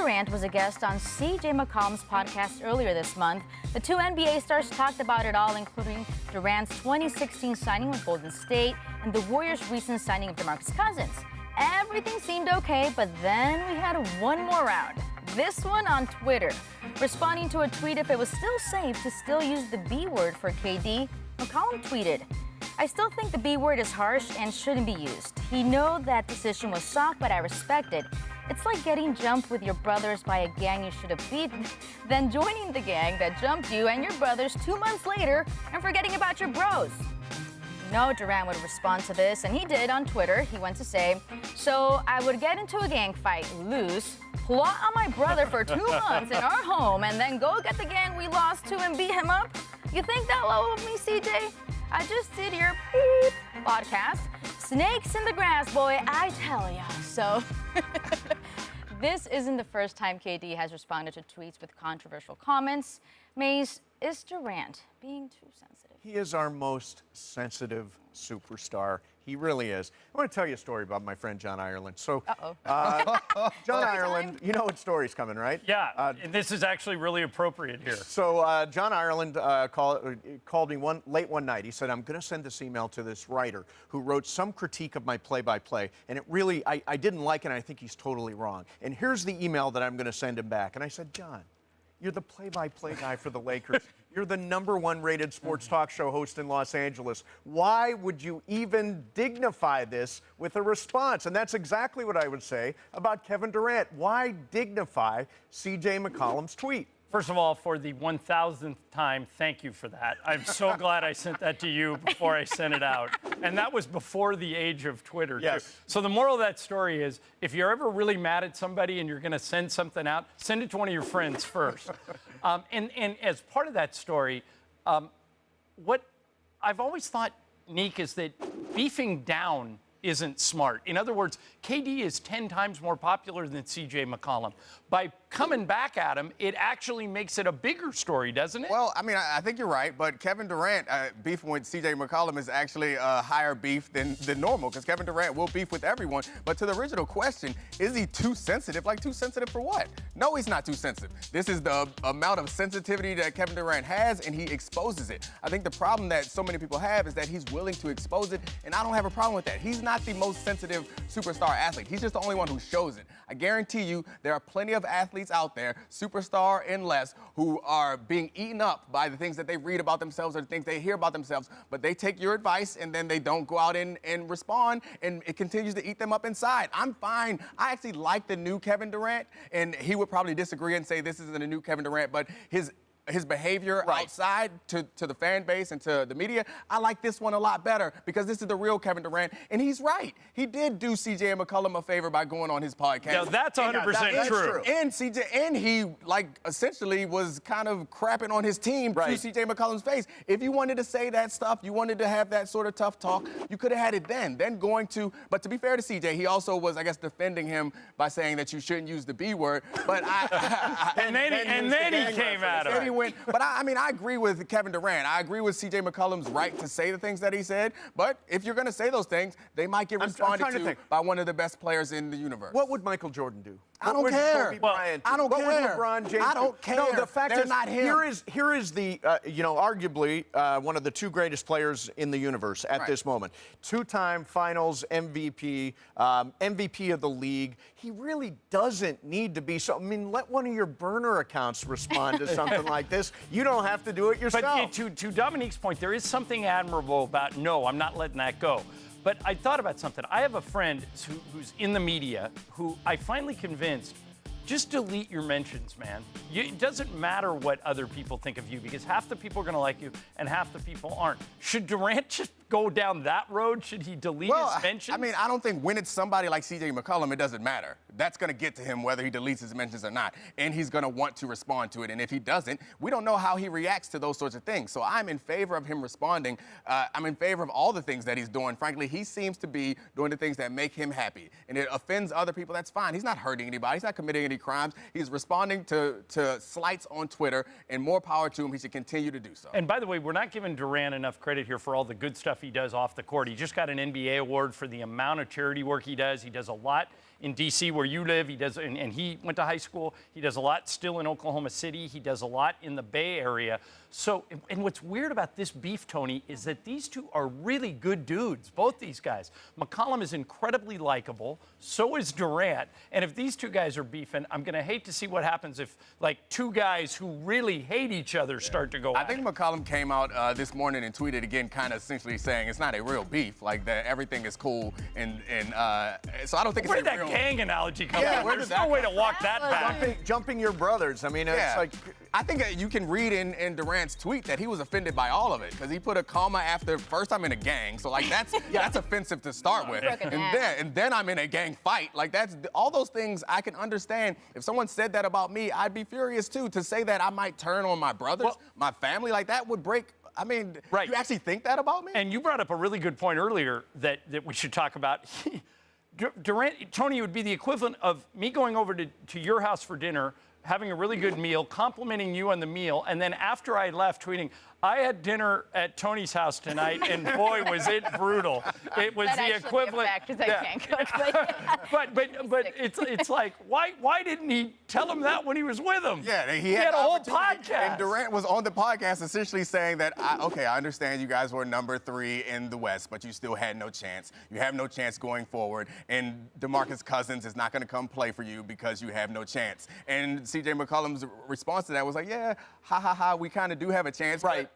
Durant was a guest on CJ McCollum's podcast earlier this month. The two NBA stars talked about it all, including Durant's 2016 signing with Golden State and the Warriors' recent signing of DeMarcus Cousins. Everything seemed okay, but then we had one more round. This one on Twitter. Responding to a tweet if it was still safe to still use the B word for KD, McCollum tweeted, "I still think the B word is harsh and shouldn't be used. He know that decision was soft, but I respect it. It's like getting jumped with your brothers by a gang you should have beaten, then joining the gang that jumped you and your brothers 2 months later and forgetting about your bros." No, Durant would respond to this, and he did on Twitter. He went to say, "So I would get into a gang fight, lose, plot on my brother for 2 months in our home, and then go get the gang we lost to and beat him up? You think that low of me, CJ? I just did your beep podcast. Snakes in the grass, boy, I tell ya." So this isn't the first time KD has responded to tweets with controversial comments. Maze, is Durant being too sensitive? He is our most sensitive superstar. He really is. I want to tell you a story about my friend John Ireland. So, John Ireland, you know what story's coming, right? Yeah, and this is actually really appropriate here. So, John Ireland called me late one night. He said, "I'm going to send this email to this writer who wrote some critique of my play-by-play, and it really, I didn't like it, and I think he's totally wrong. And here's the email that I'm going to send him back." And I said, "John, you're the play-by-play guy for the Lakers. You're the #1 rated sports talk show host in Los Angeles. Why would you even dignify this with a response?" And that's exactly what I would say about Kevin Durant. Why dignify CJ McCollum's tweet? First of all, for the 1,000th time, thank you for that. I'm so glad I sent that to you before I sent it out. And that was before the age of Twitter, yes. too. So the moral of that story is, if you're ever really mad at somebody and you're going to send something out, send it to one of your friends first. And as part of that story, what I've always thought, Neek, is that beefing down isn't smart. In other words, KD is 10 times more popular than CJ McCollum. By coming back at him, it actually makes it a bigger story, doesn't it? Well, I mean, I think you're right, but Kevin Durant beefing with CJ McCollum is actually a higher beef than normal, because Kevin Durant will beef with everyone. But to the original question, is he too sensitive? Like, too sensitive for what? No, he's not too sensitive. This is the amount of sensitivity that Kevin Durant has, and he exposes it. I think the problem that so many people have is that he's willing to expose it, and I don't have a problem with that. He's not the most sensitive superstar athlete. He's just the only one who shows it. I guarantee you there are plenty of athletes out there, superstar and less, who are being eaten up by the things that they read about themselves or the things they hear about themselves, but they take your advice and then they don't go out and respond, and it continues to eat them up inside. I'm fine. I actually like the new Kevin Durant, and he would probably disagree and say this isn't a new Kevin Durant, but his behavior outside to the fan base and to the media, I like this one a lot better, because this is the real Kevin Durant, and he's right. He did do CJ McCollum a favor by going on his podcast. Yeah, that's 100% true. And he essentially was kind of crapping on his team to CJ McCollum's face. If you wanted to say that stuff, you wanted to have that sort of tough talk, you could have had it then. But to be fair to CJ, he also was, I guess, defending him by saying that you shouldn't use the B word. But and then he came at him. But I mean, I agree with Kevin Durant. I agree with CJ McCollum's right to say the things that he said. But if you're going to say those things, they might get responded to by one of the best players in the universe. What would Michael Jordan do? I don't care. I don't care. What would LeBron James I don't care. No, the fact They're is, not him. Here is the, arguably one of the two greatest players in the universe at this moment. Two-time Finals MVP, MVP of the league. He really doesn't need to be so. I mean, let one of your burner accounts respond to something like this. You don't have to do it yourself. But to Dominique's point, there is something admirable about, no, I'm not letting that go. But I thought about something. I have a friend who's in the media who I finally convinced, just delete your mentions, man. It doesn't matter what other people think of you, because half the people are going to like you and half the people aren't. Should Durant just go down that road? Should he delete his mentions? I mean, I don't think when it's somebody like CJ McCollum, it doesn't matter. That's going to get to him whether he deletes his mentions or not. And he's going to want to respond to it. And if he doesn't, we don't know how he reacts to those sorts of things. So I'm in favor of him responding. I'm in favor of all the things that he's doing. Frankly, he seems to be doing the things that make him happy. And it offends other people, that's fine. He's not hurting anybody. He's not committing any crimes. He's responding to slights on Twitter, and more power to him. He should continue to do so. And by the way, we're not giving Durant enough credit here for all the good stuff he does off the court. He just got an NBA award for the amount of charity work he does. He does a lot in D.C. where you live. He does, and he went to high school. He does a lot still in Oklahoma City. He does a lot in the Bay Area. So, and what's weird about this beef, Tony, is that these two are really good dudes, both these guys. McCollum is incredibly likable. So is Durant. And if these two guys are beefing, I'm going to hate to see what happens if, like, two guys who really hate each other start to go I at think it. McCollum came out this morning and tweeted again, kind of essentially saying it's not a real beef, like that everything is cool, and so I don't think Where it's did a real. that gang analogy come Yeah, from? where There's did no that way to walk that back. Jumping your brothers. I mean, it's like. I think you can read in Durant's tweet that he was offended by all of it because he put a comma after first I'm in a gang, so like that's offensive to start with, and then I'm in a gang fight. Like that's all those things I can understand. If someone said that about me, I'd be furious too. To say that I might turn on my brothers, my family, like that would break. I mean, you actually think that about me? And you brought up a really good point earlier that we should talk about. Durant, Tony, would be the equivalent of me going over to your house for dinner, having a really good meal, complimenting you on the meal, and then after I left, tweeting, I had dinner at Tony's house tonight, and boy, was it brutal. It was the equivalent. I can't cook, but it's like, why didn't he tell him that when he was with him? Yeah, he had a whole opportunity, podcast. and Durant was on the podcast essentially saying that, okay, I understand you guys were number 3 in the West, but you still had no chance. You have no chance going forward, and DeMarcus Cousins is not going to come play for you because you have no chance. And C.J. McCollum's response to that was like, yeah, ha ha ha, we kind of do have a chance. Right.